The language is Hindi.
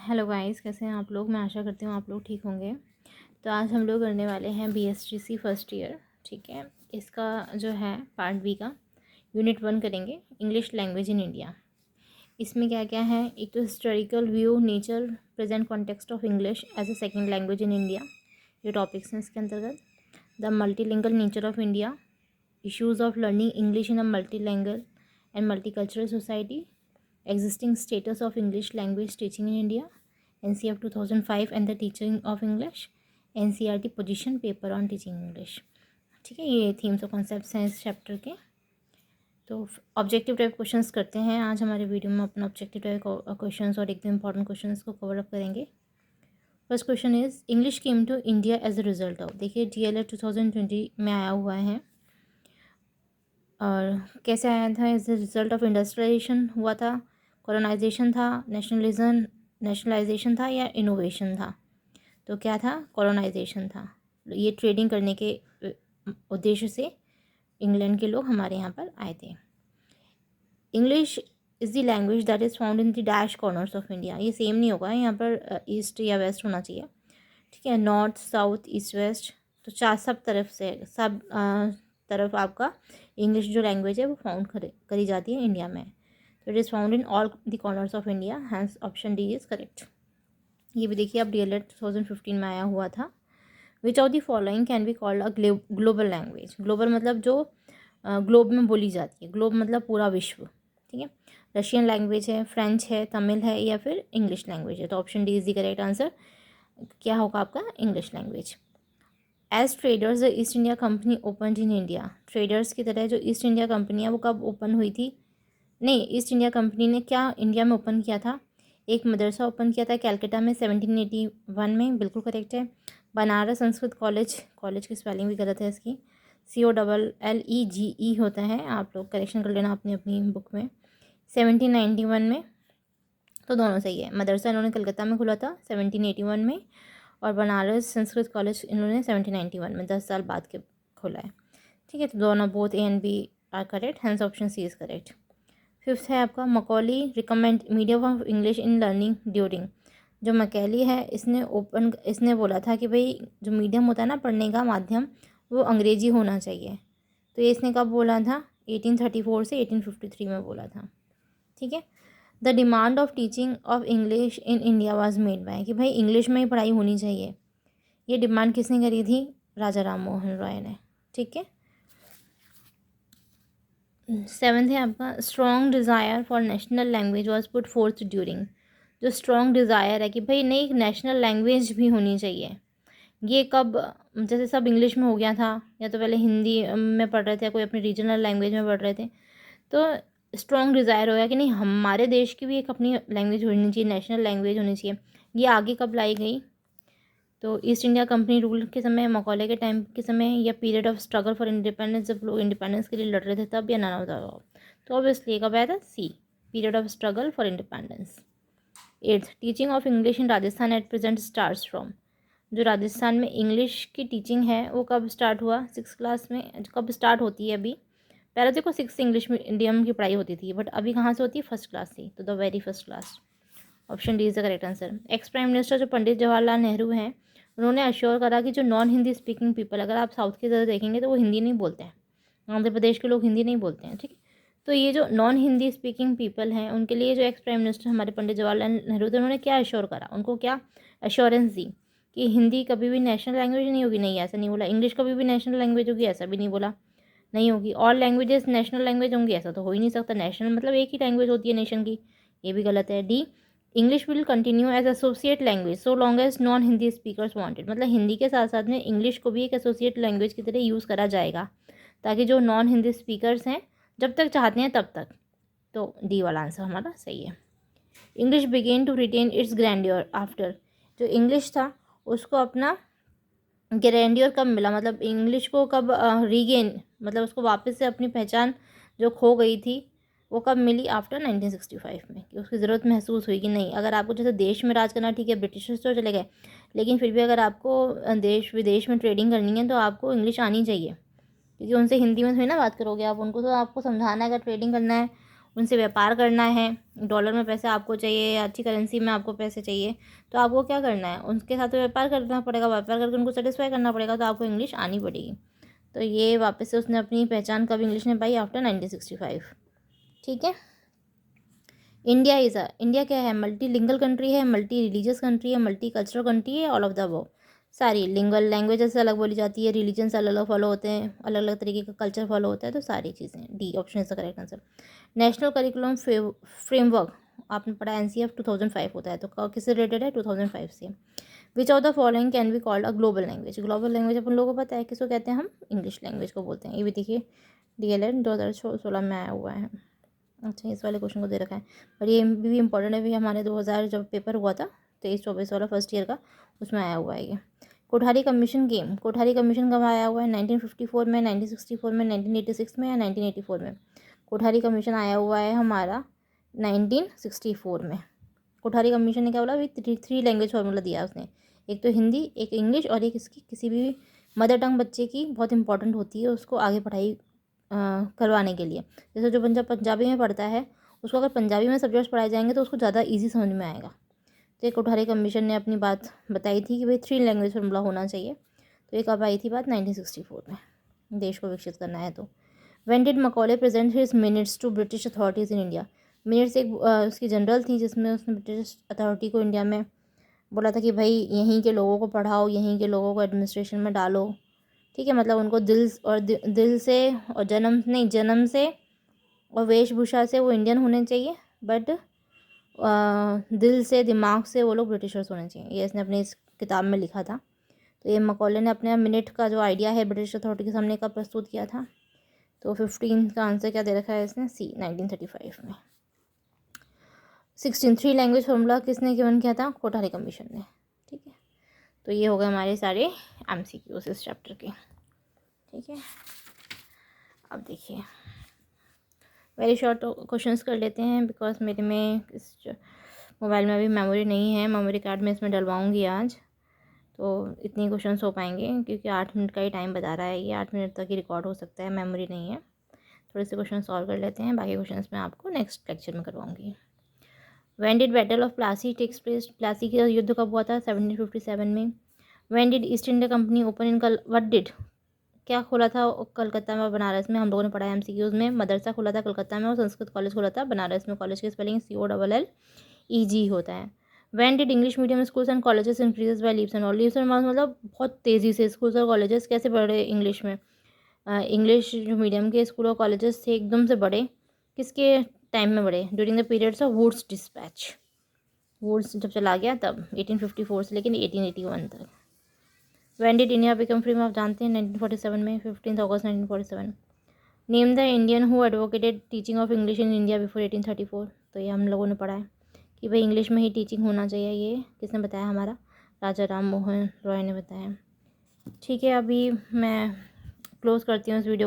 हेलो गाइस, कैसे हैं आप लोग। मैं आशा करती हूँ आप लोग ठीक होंगे। तो आज हम लोग करने वाले हैं BSTC फर्स्ट ईयर। ठीक है, इसका जो है पार्ट बी का यूनिट 1 करेंगे, इंग्लिश लैंग्वेज इन इंडिया। इसमें क्या क्या है, एक तो historical view, nature, present context of English as a second language in India, ये टॉपिक्स हैं इसके अंतर्गत। The multilingual nature of India, issues of learning English in a multilingual and multicultural society, existing status of English language teaching in India, NCF 2005 and the teaching of English, NCERT position paper on teaching English. ठीक है, ये थीम्स और कॉन्सेप्ट्स हैं इस चैप्टर के। तो ऑब्जेक्टिव टाइप क्वेश्चंस करते हैं आज हमारे वीडियो में। अपना ऑब्जेक्टिव टाइप क्वेश्चंस और एक दो इंपॉर्टेंट क्वेश्चंस को कवर अप करेंगे। First question is English came to India as a result of, देखिए DLED 2020 में आया हुआ है और कैसे आया था, as a result of industrialisation हुआ था, कॉलोनाइजेशन था, नेशनलाइजेशन था या इनोवेशन था। तो क्या था, कॉलोनाइजेशन था। ये ट्रेडिंग करने के उद्देश्य से इंग्लैंड के लोग हमारे यहाँ पर आए थे। English is the language that is found in the dash corners of India, ये सेम नहीं होगा, यहाँ पर ईस्ट या वेस्ट होना चाहिए। ठीक है, नॉर्थ साउथ ईस्ट वेस्ट, तो चार सब तरफ से सब तरफ आपका इंग्लिश जो लैंग्वेज है वो फाउंड करी जाती है इंडिया में। तो it is found in all the corners of India, hence option D is correct. ये भी देखिए, अब DLED 2015 में आया हुआ था। विच of the following can be called a global language, global मतलब जो ग्लोब में बोली जाती है, ग्लोब मतलब पूरा विश्व। ठीक है, रशियन लैंग्वेज है, फ्रेंच है, तमिल है या फिर इंग्लिश लैंग्वेज है। तो option D is the correct answer. क्या होगा आपका, English language. As traders the East India Company open in India, traders की तरह जो ईस्ट इंडिया कंपनी है वो कब ओपन हुई थी, नहीं, ईस्ट इंडिया कंपनी ने क्या इंडिया में ओपन किया था, एक मदरसा ओपन किया था कैलकाटा में 1781 में, बिल्कुल करेक्ट है। बनारस संस्कृत कॉलेज, कॉलेज की स्पेलिंग भी गलत है इसकी, COLLEGE होता है, आप लोग करेक्शन कर लेना अपनी अपनी बुक में, 1791 में। तो दोनों सही है, मदरसा इन्होंने कलकत्ता में खोला था 1781 में और बनारस संस्कृत कॉलेज इन्होंने 1791 में, 10 साल बाद के खोला है। ठीक है, तो दोनों both A and B are correct, hence option C is correct. Fifth है आपका Macaulay recommend medium of English in learning during, जो मकैली है इसने बोला था कि भाई जो मीडियम होता है ना पढ़ने का माध्यम, वो अंग्रेजी होना चाहिए। तो ये इसने कब बोला था, 1834 से 1853 में बोला था। ठीक है, the demand of teaching of English in India was made by, कि भाई इंग्लिश में ही पढ़ाई होनी चाहिए, ये डिमांड किसने करी थी, राजा राम मोहन रॉय ने। ठीक है, सेवन्थ है आपका strong desire for national language was put fourth during, जो स्ट्रॉन्ग डिज़ायर है कि भाई नई नेशनल लैंग्वेज भी होनी चाहिए, ये कब, जैसे सब इंग्लिश में हो गया था या तो पहले हिंदी में पढ़ रहे थे, कोई अपनी रीजनल लैंग्वेज में पढ़ रहे थे, तो स्ट्रॉन्ग डिज़ायर हो गया कि नहीं हमारे देश की भी एक अपनी लैंग्वेज होनी चाहिए, नेशनल लैंग्वेज होनी चाहिए। ये आगे कब लाई गई, तो ईस्ट इंडिया कंपनी रूल के समय, मकौले के टाइम के समय, या period of struggle for independence, जब लोग इंडिपेंडेंस के लिए लड़ रहे थे तब, या नन ऑफ द अबव। तो ऑब्वियसली कब आया था, C, period of struggle for independence. Eighth, teaching of English in Rajasthan at present starts from, जो राजस्थान में इंग्लिश की टीचिंग है वो कब स्टार्ट हुआ, 6th क्लास में, कब स्टार्ट होती है अभी। पहले देखो 6th इंग्लिश मीडियम की पढ़ाई होती थी, बट अभी कहाँ से होती है, 1st क्लास से, तो the very first class. Option D is the correct answer. Ex prime minister जो पंडित जवाहरलाल नेहरू हैं, उन्होंने अश्योर करा कि जो नॉन हिंदी स्पीकिंग पीपल, अगर आप साउथ की तरह देखेंगे तो वो हिंदी नहीं बोलते हैं, आंध्र प्रदेश के लोग हिंदी नहीं बोलते हैं। ठीक है, तो ये जो नॉन हिंदी स्पीकिंग पीपल हैं उनके लिए जो एक्स प्राइम मिनिस्टर हमारे पंडित जवाहरलाल नेहरू थे, उन्होंने क्या अश्योर करा, उनको क्या अश्योरेंस दी कि हिंदी कभी भी नेशनल लैंग्वेज नहीं होगी, नहीं ऐसा नहीं बोला। इंग्लिश कभी भी नेशनल लैंग्वेज होगी, ऐसा भी नहीं बोला, नहीं होगी। ऑल लैंग्वेजेस नेशनल लैंग्वेज होंगी, ऐसा तो हो ही नहीं सकता, नेशनल मतलब एक ही लैंग्वेज होती है नेशन की, ये भी गलत है। D, English will continue as associate language so long as non Hindi speakers wanted, मतलब हिंदी के साथ साथ में इंग्लिश को भी एक एसोसिएट लैंग्वेज की तरह यूज़ करा जाएगा, ताकि जो नॉन हिंदी स्पीकर्स हैं जब तक चाहते हैं तब तक। तो डी वाला आंसर हमारा सही है। English began to retain its grandeur after, जो इंग्लिश था उसको अपना ग्रैंडियर कब मिला, मतलब इंग्लिश को कब रीगेन, मतलब उसको वापस से अपनी पहचान जो खो गई थी वो कब मिली, आफ्टर 1965 में, कि उसकी ज़रूरत महसूस हुई कि नहीं, अगर आपको जैसे देश में राज करना, ठीक है ब्रिटिशर्स तो चले गए, लेकिन फिर भी अगर आपको देश विदेश में ट्रेडिंग करनी है तो आपको इंग्लिश आनी चाहिए, क्योंकि उनसे हिंदी में थोड़ी ना बात करोगे आप, उनको तो आपको समझाना है, अगर ट्रेडिंग करना है उनसे व्यापार करना है, डॉलर में पैसे आपको चाहिए या अच्छी करेंसी में आपको पैसे चाहिए, तो आपको क्या करना है, उनके साथ तो व्यापार करना पड़ेगा, व्यापार करके उनको सेटिस्फाई करना पड़ेगा, तो आपको इंग्लिश आनी पड़ेगी। तो ये वापस से उसने अपनी पहचान कब इंग्लिश ने पाई, आफ्टर 1965। ठीक है। इंडिया क्या है, मल्टी लिंगल कंट्री है, मल्टी रिलीजियस कंट्री है, मल्टी कल्चरल कंट्री है, ऑल ऑफ द अबव। सारी लिंगल लैंग्वेजेस से अलग बोली जाती है, रिलीजन से अलग अलग फॉलो होते हैं, अलग अलग तरीके का कल्चर फॉलो होता है, तो सारी चीज़ें। D option is the correct answer. National curriculum framework आपने पढ़ा NCF 2005 होता है, तो किससे रिलेटेड है, 2005 से। Which of the following can be called a global language. Global language अपन लोगों को पता है किसको कहते हैं, हम इंग्लिश लैंग्वेज को बोलते हैं। ये भी देखिए DLED 2016 में आया हुआ है। अच्छा, इस वाले क्वेश्चन को दे रखा है, पर ये भी इंपॉर्टेंट है भी, हमारे 2000 जब पेपर हुआ था 23-24 वाला फर्स्ट ईयर का, उसमें आया हुआ है ये। Kothari commission game, Kothari commission कब आया हुआ है, 1954 में, 1964 में, 1986 में या 1984 में। कोठारी कमीशन आया हुआ है हमारा 1964 में। कोठारी कमीशन ने क्या बोला, अभी थ्री लैंग्वेज फार्मूला दिया उसने, एक तो हिंदी, एक इंग्लिश और एक इसकी किसी भी मदर टंग बच्चे की बहुत इंपॉर्टेंट होती है, उसको आगे पढ़ाई करवाने के लिए। जैसे जो बच्चा पंजाबी में पढ़ता है, उसको अगर पंजाबी में सब्जेक्ट्स पढ़ाए जाएंगे तो उसको ज़्यादा इजी समझ में आएगा। तो ये कोठारी कमीशन ने अपनी बात बताई थी कि भाई 3 लैंग्वेज फार्मूला होना चाहिए। तो ये कब आई थी बात, 1964 में। देश को विकसित करना है तो। When did Macaulay present his minutes to British authorities in India. Minutes एक उसकी जनरल थी, जिसमें उसने ब्रिटिश अथॉरिटी को इंडिया में बोला था कि भाई यहीं के लोगों को पढ़ाओ, यहीं के लोगों को एडमिनिस्ट्रेशन में डालो। ठीक है, मतलब उनको दिल से और जन्म से और वेशभूषा से वो इंडियन होने चाहिए, बट दिल से दिमाग से वो लोग ब्रिटिशर्स होने चाहिए। ये इसने अपनी इस किताब में लिखा था। तो ये मकॉले ने अपने मिनट का जो आइडिया है ब्रिटिश अथॉरिटी के सामने कब प्रस्तुत किया था। तो 15 का आंसर क्या दे रखा है इसने, C 1935 में। 16 3 लैंग्वेज फार्मूला किसने गिवन किया था, कोठारी कमीशन ने। ठीक है, तो ये हो गए हमारे सारे MCQs इस चैप्टर के। ठीक है, अब देखिए वेरी शॉर्ट क्वेश्चंस कर लेते हैं, बिकॉज मेरे में इस मोबाइल में अभी मेमोरी नहीं है, मेमोरी कार्ड में इसमें डलवाऊँगी आज, तो इतने क्वेश्चंस हो पाएंगे, क्योंकि 8 मिनट का ही टाइम बता रहा है ये, 8 मिनट तक ही रिकॉर्ड हो सकता है, मेमोरी नहीं है। थोड़े से क्वेश्चन सॉल्व कर लेते हैं, बाकी क्वेश्चंस मैं आपको नेक्स्ट लेक्चर में करवाऊँगी। When did battle of Plassey takes place, Plassey का युद्ध कब हुआ था, 1757 में। When did East India Company open in what did, क्या खोला था कलकत्ता में और बनारस में, हम लोगों ने पढ़ा है MCQs में। मदरसा खोला था कलकत्ता में और संस्कृत कॉलेज खोला था बनारस में। कॉलेज की स्पेलिंग COLLEG होता है। When did English medium schools and colleges increases by leaps and all, leaps and bounds मतलब बहुत तेज़ी से स्कूल्स और कॉलेजेस कैसे बढ़े इंग्लिश में। इंग्लिश जो मीडियम के स्कूल और कॉलेजेस थे एकदम से बढ़े, किसके टाइम में बढ़े, during the periods of Wood's Dispatch. Woods जब चला गया तब 1854 से लेकिन 1881 तक। When did India become free, आप जानते हैं 1947 में, 15 अगस्त 1947। Name the Indian who advocated teaching of English in India before 1834, तो ये हम लोगों ने पढ़ा है कि भाई इंग्लिश में ही टीचिंग होना चाहिए। ये किसने बताया, हमारा राजा राम मोहन रॉय ने बताया। ठीक है, अभी मैं क्लोज़ करती हूँ इस वीडियो